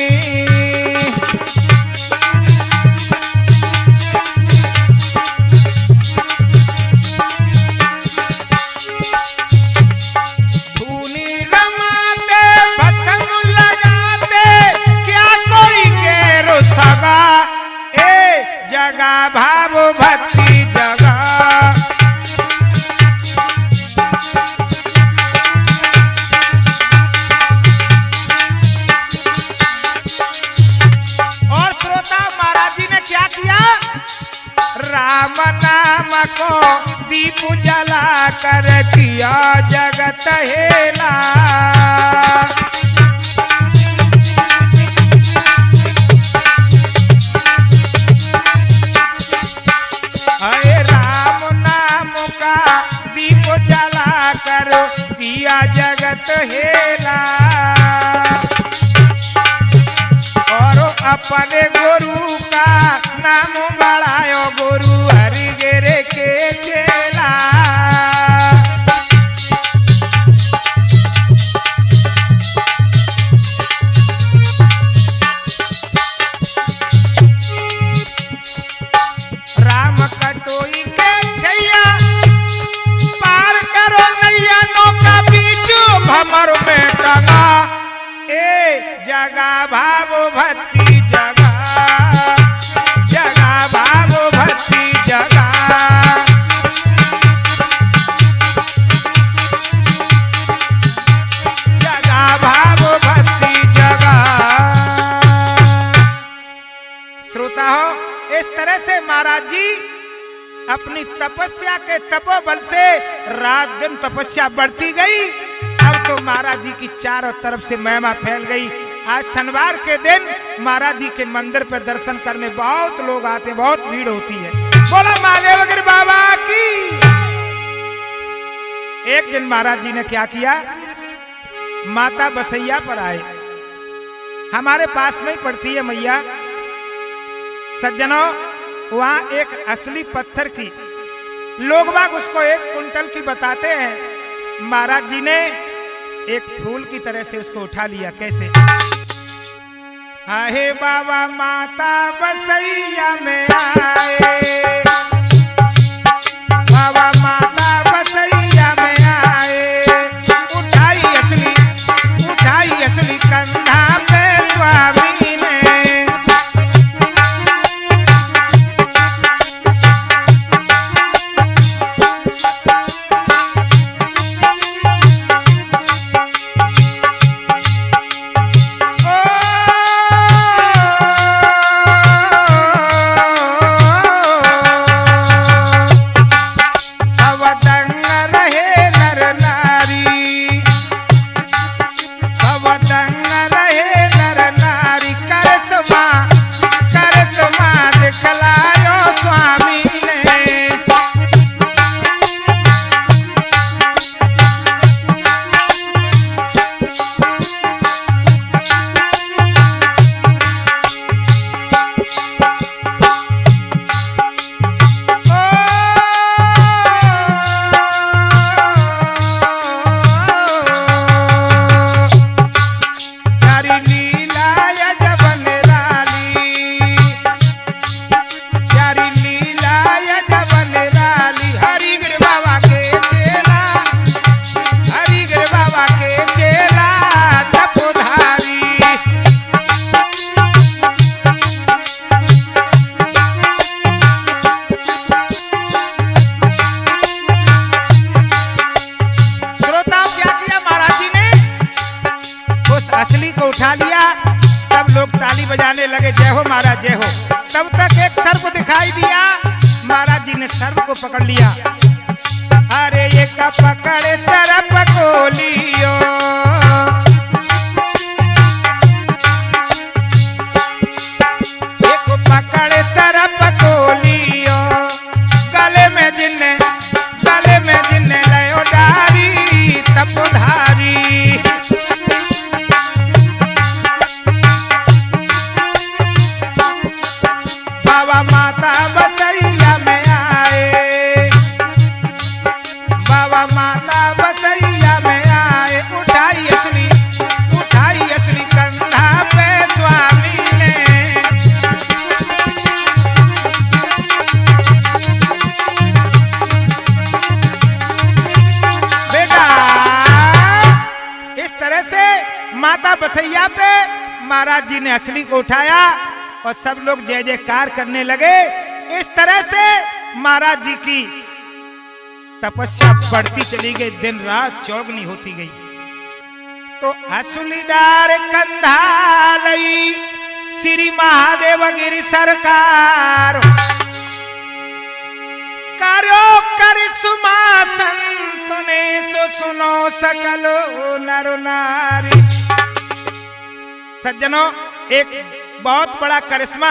धूनी रमाते भस्म लगाते, क्या कोई गैरो सगा। जगा भाव भक्ति जगा। राम नाम को दीप जला कर किया जगत हेला। अरे राम नाम का दीप जला अपने गुरु का नाम बढ़ायो गुरु हरिगिरी के चेला। राम कटोई के छैया पार करो नैया नौका बीचू भमर में टंगा। ए जगा भाव भक्ति जगा, जगा भाव भक्ति जगा। जगा भाव भक्ति जगा। श्रोता हो, इस तरह से महाराज जी अपनी तपस्या के तपोबल से रात दिन तपस्या बढ़ती गई। अब तो महाराज जी की चारों तरफ से महिमा फैल गई। आज शनिवार के दिन महाराज जी के मंदिर पर दर्शन करने बहुत लोग आते, बहुत भीड़ होती है। बोला महादेव गिर बाबा की। एक दिन महाराज जी ने क्या किया, माता बसैया पर आए। हमारे पास में ही पड़ती है मैया। सज्जनों, वहां एक असली पत्थर की लोग बाग उसको 1 कुंटल की बताते हैं। महाराज जी ने एक फूल की तरह से उसको उठा लिया। कैसे? आहे बाबा माता बसैया में आए, बाबा माता बसैया में आए। उठाई असली कंधा पे स्वामी ने। उठा लिया। सब लोग ताली बजाने लगे, जय हो महाराज जय हो। तब तक एक सर्प दिखाई दिया। महाराज जी ने सर्प को पकड़ लिया। अरे ये का पकड़े सर्प को लियो, एक पकड़े सर्प को लियो। गले में जिन्ने लयो डारी तपधारी। बाबा माता बसैया में आए, बाबा माता बसैया में आए। उठाई असली कंधा पे स्वामी ने। बेटा इस तरह से माता बसैया पे महाराज जी ने असली को उठाया और सब लोग जय जयकार करने लगे। इस तरह से महाराज जी की तपस्या बढ़ती चली गई, दिन रात चौगनी होती गई। तो असली डार कंधा लई श्री महादेव गिरी सरकार। करो कर सुमा संत ने सो सुनो सकलो नर नारी। सज्जनों, एक बहुत बड़ा करिश्मा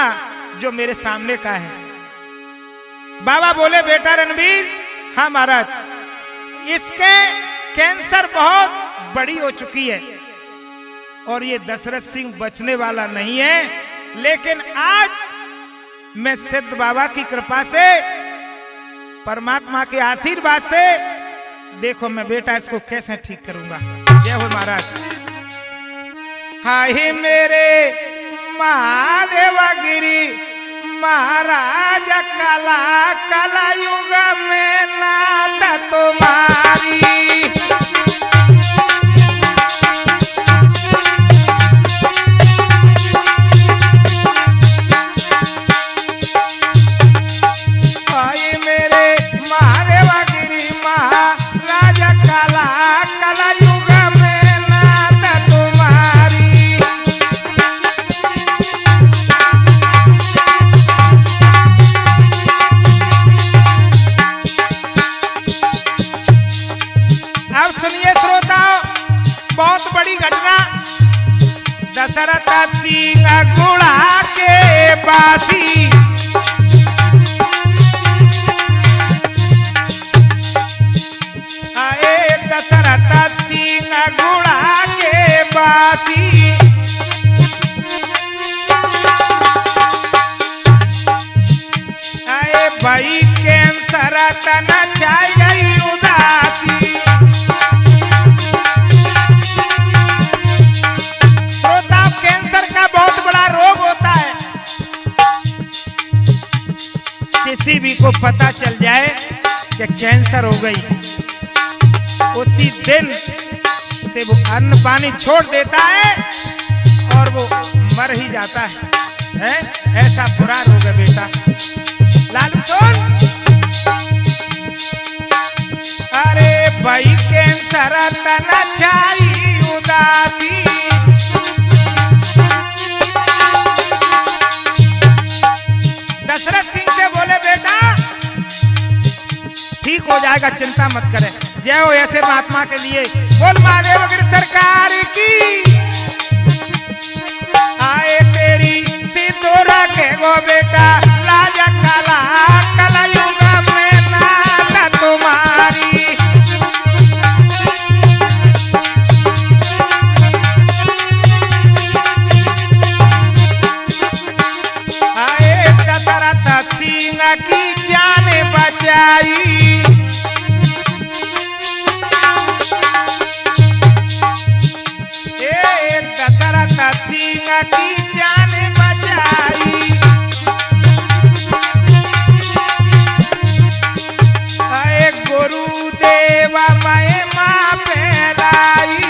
जो मेरे सामने का है। बाबा बोले बेटा रणवीर, हाँ महाराज, इसके कैंसर बहुत बड़ी हो चुकी है और ये दशरथ सिंह बचने वाला नहीं है। लेकिन आज मैं सिद्ध बाबा की कृपा से, परमात्मा के आशीर्वाद से, देखो मैं बेटा इसको कैसे ठीक करूंगा। जय हो महाराज। हाय मेरे महादेवगिरी महाराज, कला कला युग में नाथ तुम्हारी। दशरथ सिंह गुड़ा के बासी, आए दशरथ सिंह गुड़ा के बासी। आए भाई कैंसर तन चाय गई उदासी। किसी भी को पता चल जाए कि कैंसर हो गई, उसी दिन से वो अन्न पानी छोड़ देता है और वो मर ही जाता है। ऐसा बुरा रोग है बेटा। लालू सुन, अरे भाई कैंसर तन छाई उदासी। दशरथ सिंह से बोले बेटा ठीक हो जाएगा, चिंता मत करें। जय हो ऐसे महात्मा के लिए। बोल महादेवगिरी सरकार की। आए तेरी सिंदूरा के गो बेटा, लाज कला कला युग में नाथ तुम्हारी। की जान बचाई। दशरथ सिंह की जान बचाई। गुरुदेव मैं माँ पैलाई।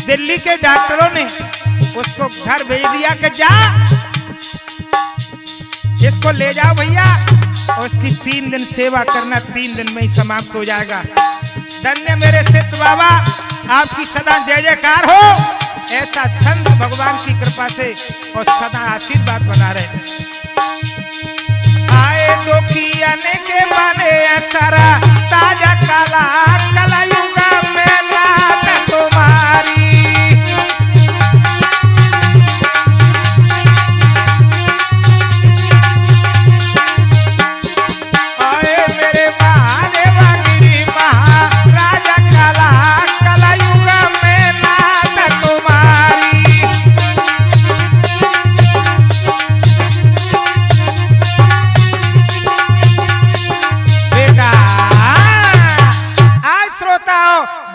दिल्ली के डॉक्टरों ने उसको घर भेज दिया कि जा इसको ले जाओ भैया, और उसकी 3 दिन सेवा करना, 3 दिन में ही समाप्त हो जाएगा। धन्य मेरे सिद्ध बाबा, आपकी सदा जय जयकार हो। ऐसा संत भगवान की कृपा से और सदा आशीर्वाद बना रहे। आए दुखी आने के बने सारा ताजा काला कला युग में नाथ तुम्हारी।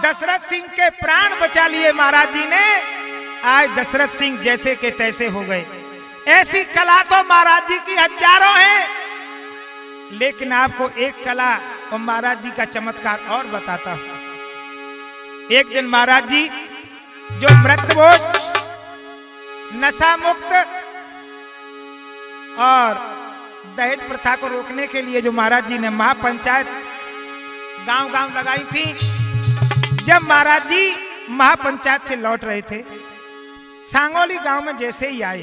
दशरथ सिंह के प्राण बचा लिए महाराज जी ने। आज दशरथ सिंह जैसे के तैसे हो गए। ऐसी कला तो महाराज जी की हजारों हैं, लेकिन आपको एक कला और महाराज जी का चमत्कार और बताता हूं। एक दिन महाराज जी जो मृत्युभोज, नशा मुक्त और दहेज प्रथा को रोकने के लिए जो महाराज जी ने महापंचायत गांव-गांव लगाई थी, जब महाराज जी महापंचायत से लौट रहे थे, सांगोली गांव में जैसे ही आए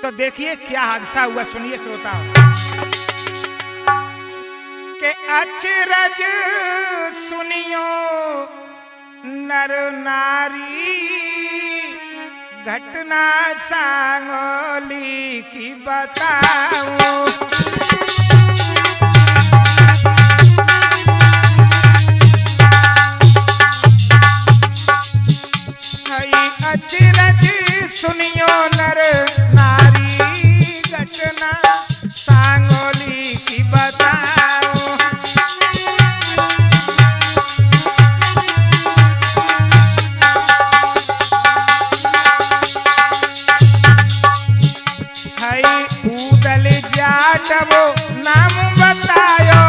तो देखिए क्या हादसा हुआ। सुनिए श्रोता के अचरज सुनियो नर नारी, घटना सांगोली की बताऊं। सुनियो नर नारी घटना सांगोली की बताओ। हई उदल जाटवो नाम बतायो।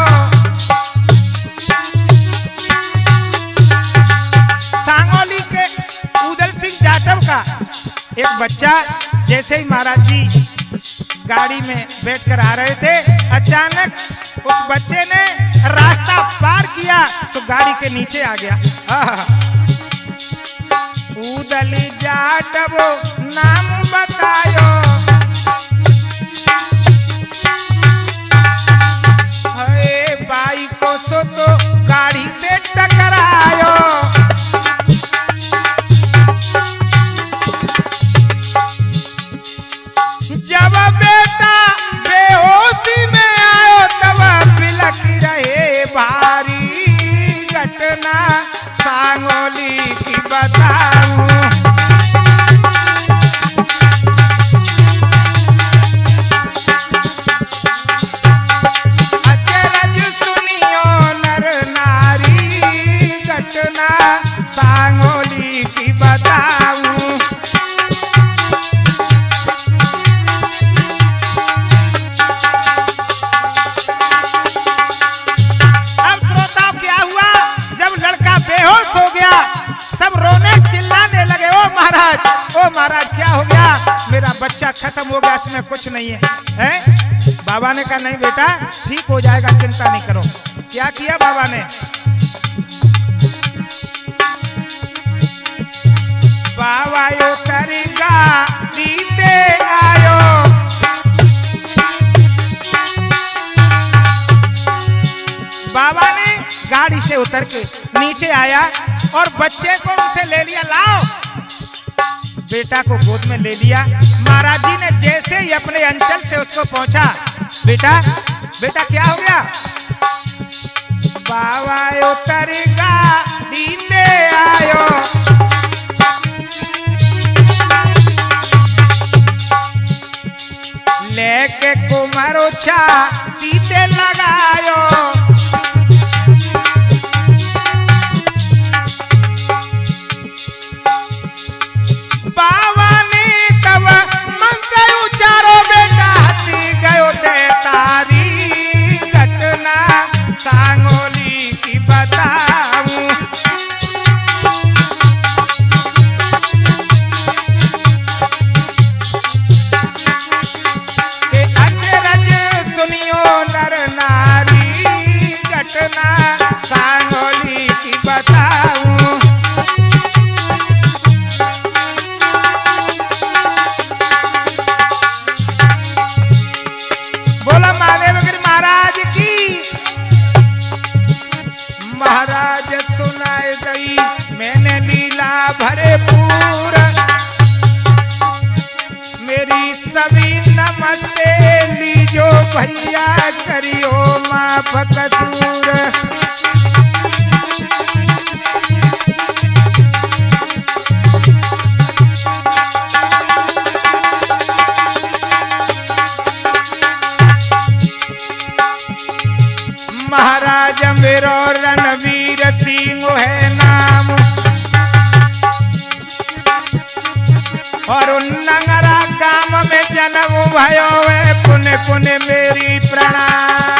सांगोली के उदल सिंह जाटव का एक बच्चा जैसे ही महाराज जी गाड़ी में बैठकर आ रहे थे, अचानक उस बच्चे ने रास्ता पार किया तो गाड़ी के नीचे आ गया। उदली जाटवो नाम बतायो। हे बाई को सो तो गाड़ी से टकरायो। जब बेटा बेहोशी में आयो तब बिलख रहे भारी घटना सांगोली की बताऊं। अचरज सुनियो नर नारी घटना सांगोली की बताऊं। ओ महाराज क्या हो गया? मेरा बच्चा खत्म हो गया, इसमें कुछ नहीं है, हैं? बाबा ने कहा नहीं बेटा ठीक हो जाएगा, चिंता नहीं करो। क्या किया बाबा ने? बाबा यो तरीका दीते आयो। बाबा ने गाड़ी से उतर के नीचे आया और बच्चे को उसे ले लिया। लाओ, बेटा को गोद में ले लिया। महाराज जी ने जैसे ही अपने अंचल से उसको पहुंचा, बेटा बेटा क्या हो गया? बाबा उतरेगा दीने आयो। लेके कुमारो छा दीते लगायो। बाबा ने तब मंत्र उचारो, बेटा हंसी गयो ते तारी घटना सांगोली की बताऊं। के अचरज सुनियो नर नारी घटना सांगोली की बताऊं। महाराज सुनाए गई मैंने लीला भरे पूर, मेरी सभी नमस्ते लीजो भैया करियो माफ कसूर। महाराज मेरो रणवीर सिंह है नाम, और नंगरा गांव में जन्म भयो है, पुण्य पुण्य मेरी प्रणाम।